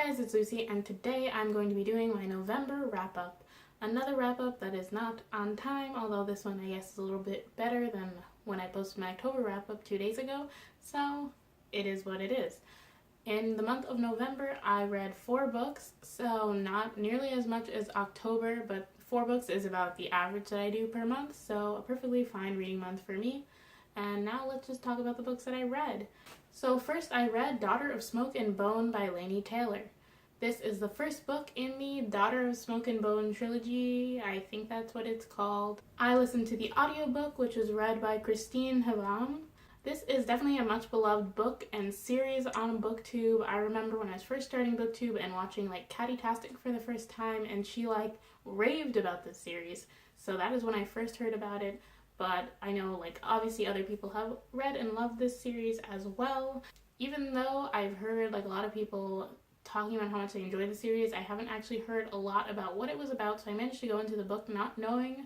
Hi guys, it's Lucy, and today I'm going to be doing my November wrap-up. Another wrap-up that is not on time, although this one I guess is a little bit better than when I posted my October wrap-up 2 days ago, so it is what it is. In the month of November, I read 4 books, so not nearly as much as October, but 4 books is about the average that I do per month, so a perfectly fine reading month for me. And now let's just talk about the books that I read. So first I read Daughter of Smoke and Bone by Laini Taylor. This is the first book in the Daughter of Smoke and Bone trilogy. I think that's what it's called. I listened to the audiobook, which was read by Christine Havam. This is definitely a much beloved book and series on BookTube. I remember when I was first starting BookTube and watching Catty-tastic for the first time, and she raved about this series. So that is when I first heard about it. But I know obviously other people have read and loved this series as well. Even though I've heard a lot of people talking about how much they enjoy the series, I haven't actually heard a lot about what it was about, so I managed to go into the book not knowing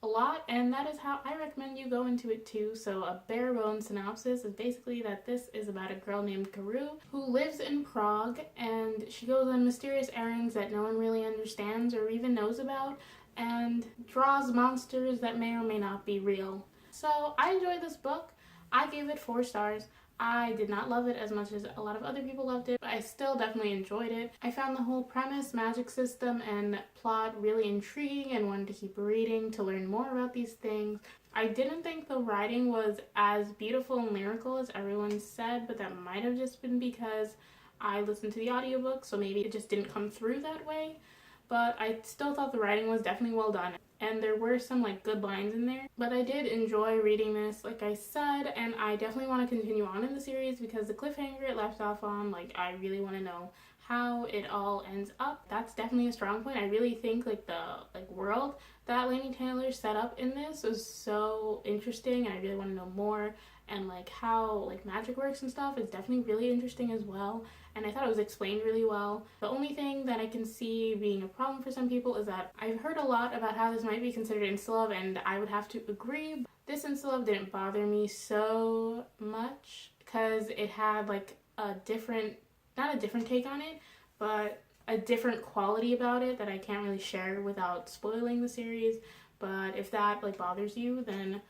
a lot, and that is how I recommend you go into it too. So a bare bones synopsis is basically that this is about a girl named Karu who lives in Prague, and she goes on mysterious errands that no one really understands or even knows about, and draws monsters that may or may not be real. So I enjoyed this book. I gave it 4 stars. I did not love it as much as a lot of other people loved it, but I still definitely enjoyed it. I found the whole premise, magic system, and plot really intriguing and wanted to keep reading to learn more about these things. I didn't think the writing was as beautiful and lyrical as everyone said, but that might have just been because I listened to the audiobook, so maybe it just didn't come through that way. But I still thought the writing was definitely well done, and there were some good lines in there. But I did enjoy reading this, like I said, and I definitely want to continue on in the series because the cliffhanger it left off on, I really want to know how it all ends up. That's definitely a strong point. I really think the world that Laini Taylor set up in this was so interesting, and I really want to know more. And how magic works and stuff is definitely really interesting as well, and I thought it was explained really well. The only thing that I can see being a problem for some people is that I've heard a lot about how this might be considered insta-love, and I would have to agree. This insta-love didn't bother me so much because it had a different, not a different take on it, but a different quality about it that I can't really share without spoiling the series. But if that bothers you, then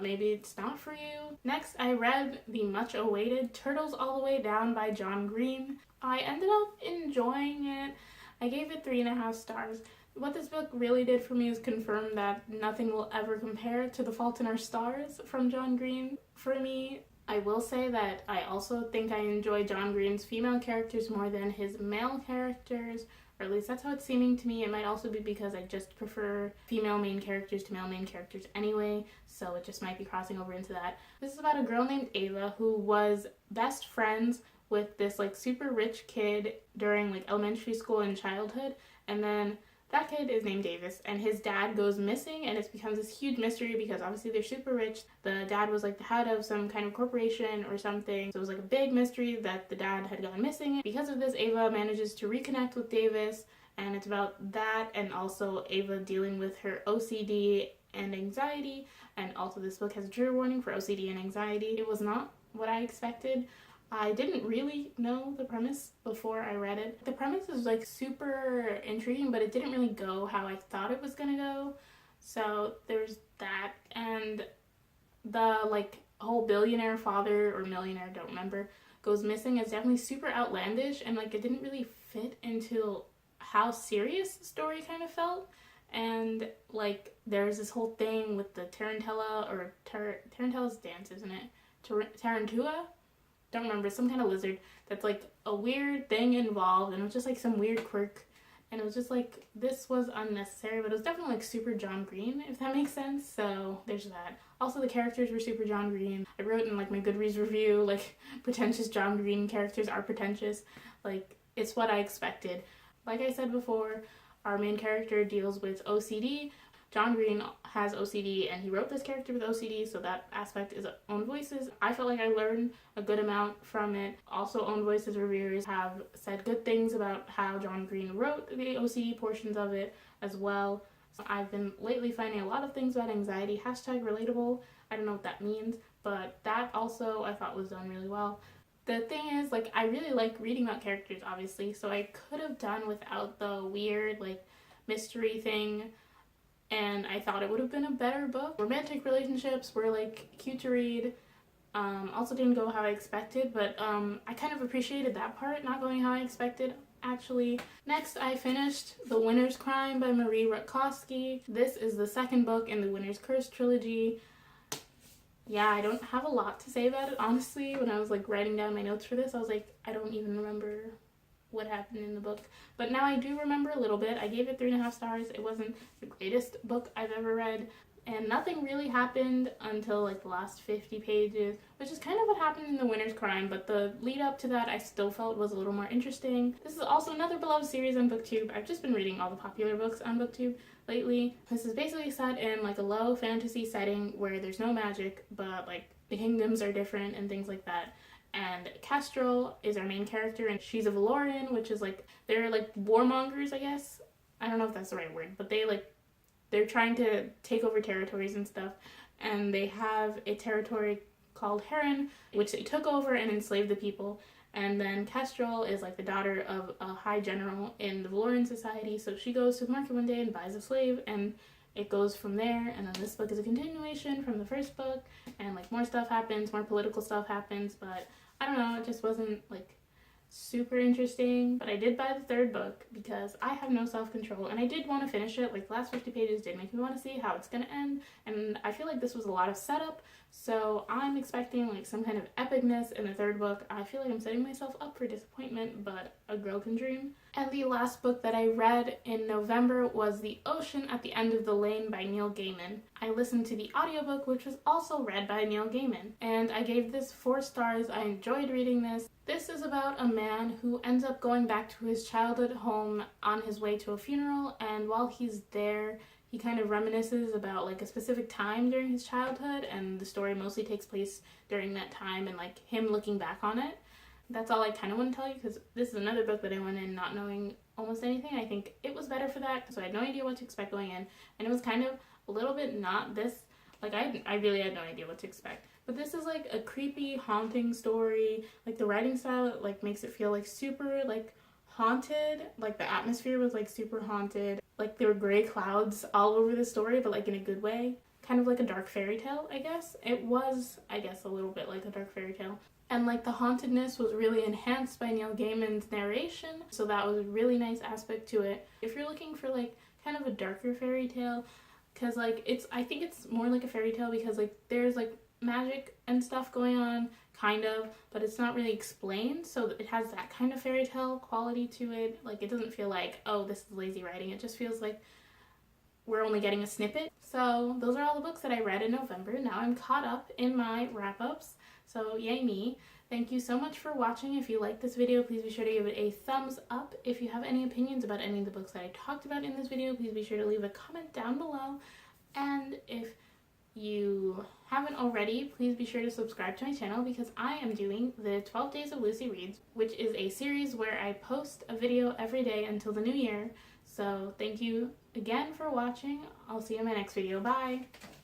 maybe it's not for you. Next, I read the much-awaited Turtles All the Way Down by John Green. I ended up enjoying it. I gave it 3.5 stars. What this book really did for me is confirm that nothing will ever compare to The Fault in Our Stars from John Green. For me, I will say that I also think I enjoy John Green's female characters more than his male characters, or at least that's how it's seeming to me. It might also be because I just prefer female main characters to male main characters anyway, so it just might be crossing over into that. This is about a girl named Ava who was best friends with this super rich kid during elementary school and childhood, and then that kid is named Davis, and his dad goes missing, and it becomes this huge mystery because obviously they're super rich. The dad was the head of some kind of corporation or something, so it was a big mystery that the dad had gone missing. Because of this, Ava manages to reconnect with Davis, and it's about that, and also Ava dealing with her OCD and anxiety. And also this book has a trigger warning for OCD and anxiety. It was not what I expected. I didn't really know the premise before I read it. The premise is super intriguing, but it didn't really go how I thought it was gonna go. So there's that, and the whole billionaire father or millionaire, don't remember, goes missing is definitely super outlandish, and it didn't really fit into how serious the story kind of felt. And there's this whole thing with the Tarantella, or Tarantella's dance, isn't it? Tarantula? Don't remember, some kind of lizard that's a weird thing involved, and it was just some weird quirk, and it was just this was unnecessary, but it was definitely super John Green, if that makes sense. So there's that. Also, the characters were super John Green. I wrote in my Goodreads review, pretentious John Green characters are pretentious. It's what I expected. Like I said before, our main character deals with OCD. John Green has OCD, and he wrote this character with OCD, so that aspect is Own Voices. I felt I learned a good amount from it. Also, Own Voices reviewers have said good things about how John Green wrote the OCD portions of it as well. So I've been lately finding a lot of things about anxiety, #relatable. I don't know what that means, but that also I thought was done really well. The thing is, like, I really like reading about characters, obviously, so I could have done without the weird, like, mystery thing, and I thought it would have been a better book. Romantic relationships were, like, cute to read. Also didn't go how I expected, but I kind of appreciated that part, not going how I expected, actually. Next, I finished The Winter's Crime by Marie Rutkoski. This is the second book in the Winter's Curse trilogy. Yeah, I don't have a lot to say about it, honestly. When I was like writing down my notes for this, I was like, I don't even remember what happened in the book. But now I do remember a little bit. I gave it 3.5 stars. It wasn't the greatest book I've ever read. And nothing really happened until like the last 50 pages, which is kind of what happened in The Winter's Crime, but the lead up to that I still felt was a little more interesting. This is also another beloved series on BookTube. I've just been reading all the popular books on BookTube lately. This is basically set in like a low fantasy setting where there's no magic, but like the kingdoms are different and things like that. And Kestrel is our main character, and she's a Valorian, which is like, they're like warmongers, I guess. I don't know if that's the right word, but they're trying to take over territories and stuff, and they have a territory called Heron, which they took over and enslaved the people. And then Kestrel is like the daughter of a high general in the Valorian society, so she goes to the market one day and buys a slave, and it goes from there. And then this book is a continuation from the first book, and like more stuff happens, more political stuff happens, but I don't know, it just wasn't like super interesting. But I did buy the third book because I have no self-control, and I did want to finish it. Like the last 50 pages did make me want to see how it's gonna end, and I feel like this was a lot of setup, so I'm expecting like some kind of epicness in the third book. I feel like I'm setting myself up for disappointment, but a girl can dream. And the last book that I read in November was The Ocean at the End of the Lane by Neil Gaiman. I listened to the audiobook, which was also read by Neil Gaiman, and I gave this 4 stars. I enjoyed reading this. This is about a man who ends up going back to his childhood home on his way to a funeral, and while he's there, he kind of reminisces about like a specific time during his childhood, and the story mostly takes place during that time and like him looking back on it. That's all I kind of want to tell you, because this is another book that I went in not knowing almost anything. I think it was better for that, so I had no idea what to expect going in, and it was kind of a little bit not this, like I really had no idea what to expect. But this is like a creepy, haunting story. Like the writing style like makes it feel like super like haunted. Like the atmosphere was like super haunted. Like there were gray clouds all over the story, but like in a good way. Kind of like a dark fairy tale, I guess. It was, I guess, a little bit like a dark fairy tale. And like the hauntedness was really enhanced by Neil Gaiman's narration, so that was a really nice aspect to it. If you're looking for like kind of a darker fairy tale, because like I think it's more like a fairy tale because like there's like magic and stuff going on, kind of, but it's not really explained, so it has that kind of fairy tale quality to it. Like it doesn't feel like, oh, this is lazy writing. It just feels like we're only getting a snippet. So those are all the books that I read in November. Now I'm caught up in my wrap-ups, so yay me. Thank you so much for watching. If you liked this video, please be sure to give it a thumbs up. If you have any opinions about any of the books that I talked about in this video, please be sure to leave a comment down below. And if you haven't already, please be sure to subscribe to my channel, because I am doing the 12 Days of Lucy Reads, which is a series where I post a video every day until the new year. So thank you again for watching. I'll see you in my next video. Bye!